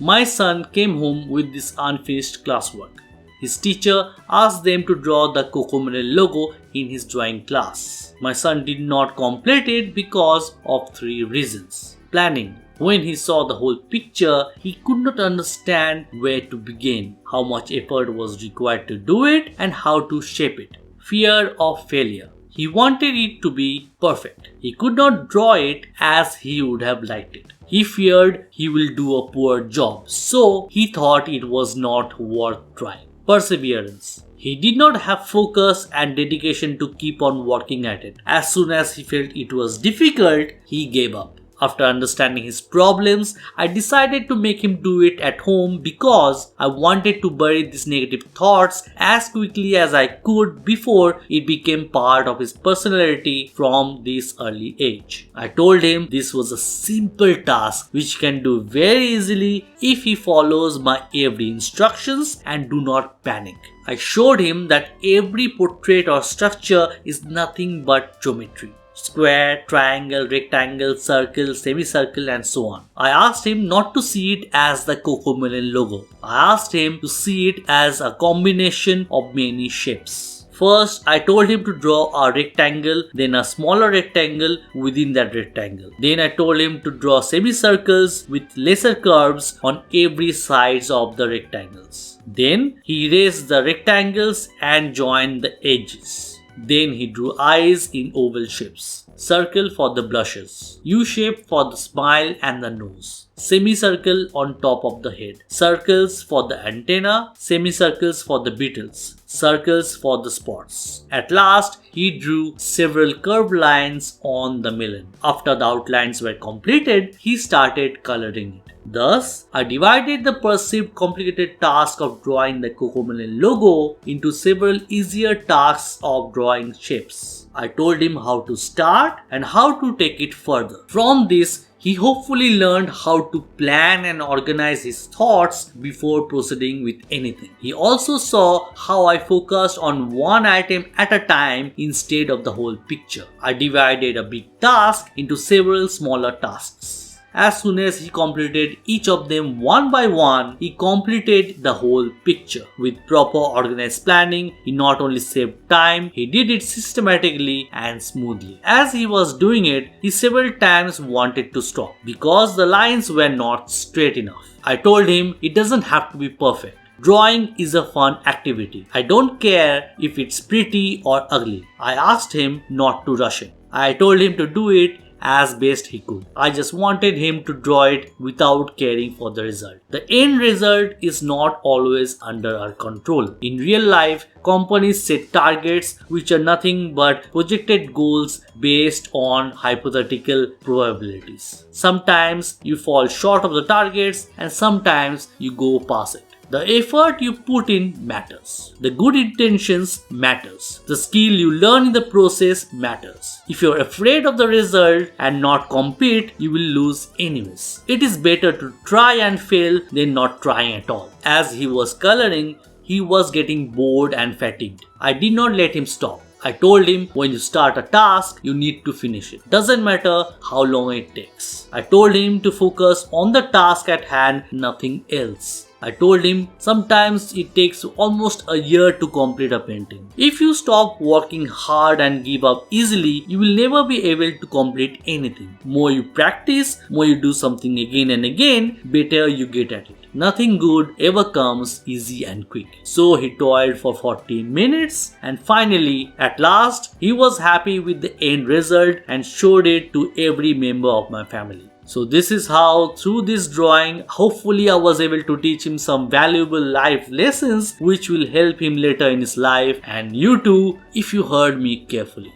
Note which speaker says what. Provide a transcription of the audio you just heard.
Speaker 1: My son came home with this unfinished classwork. His teacher asked them to draw the CoComelon logo in his drawing class. My son did not complete it because of 3 reasons. Planning. When he saw the whole picture, he could not understand where to begin, how much effort was required to do it, and how to shape it. Fear of failure. He wanted it to be perfect. He could not draw it as he would have liked it. He feared he will do a poor job, so he thought it was not worth trying. Perseverance. He did not have focus and dedication to keep on working at it. As soon as he felt it was difficult, he gave up. After understanding his problems, I decided to make him do it at home because I wanted to bury these negative thoughts as quickly as I could before it became part of his personality from this early age. I told him this was a simple task which he can do very easily if he follows my every instructions and do not panic. I showed him that every portrait or structure is nothing but geometry. Square, triangle, rectangle, circle, semicircle and so on. I asked him not to see it as the CoComelon logo. I asked him to see it as a combination of many shapes. First, I told him to draw a rectangle, then a smaller rectangle within that rectangle. Then I told him to draw semicircles with lesser curves on every sides of the rectangles. Then he erased the rectangles and joined the edges. Then he drew eyes in oval shapes, circle for the blushes, U-shape for the smile and the nose, semicircle on top of the head, circles for the antenna, semicircles for the beetles, circles for the spots. At last, he drew several curved lines on the melon. After the outlines were completed, he started coloring it. Thus, I divided the perceived complicated task of drawing the CoComelon logo into several easier tasks of drawing shapes. I told him how to start and how to take it further. From this, he hopefully learned how to plan and organize his thoughts before proceeding with anything. He also saw how I focused on one item at a time instead of the whole picture. I divided a big task into several smaller tasks. As soon as he completed each of them one by one, he completed the whole picture. With proper organized planning, he not only saved time, he did it systematically and smoothly. As he was doing it, he several times wanted to stop because the lines were not straight enough. I told him it doesn't have to be perfect. Drawing is a fun activity. I don't care if it's pretty or ugly. I asked him not to rush it. I told him to do it as best he could. I just wanted him to draw it without caring for the result. The end result is not always under our control. In real life, companies set targets which are nothing but projected goals based on hypothetical probabilities. Sometimes you fall short of the targets and sometimes you go past it. The effort you put in matters. The good intentions matters. The skill you learn in the process matters. If you're afraid of the result and not compete, you will lose anyways. It is better to try and fail than not trying at all. As he was coloring, he was getting bored and fatigued. I did not let him stop. I told him when you start a task, you need to finish it. Doesn't matter how long it takes. I told him to focus on the task at hand, nothing else. I told him sometimes it takes almost a year to complete a painting. If you stop working hard and give up easily, you will never be able to complete anything. More you practice, more you do something again and again, better you get at it. Nothing good ever comes easy and quick. So he toiled for 14 minutes and finally, at last, he was happy with the end result and showed it to every member of my family. So this is how, through this drawing, hopefully I was able to teach him some valuable life lessons which will help him later in his life and you too if you heard me carefully.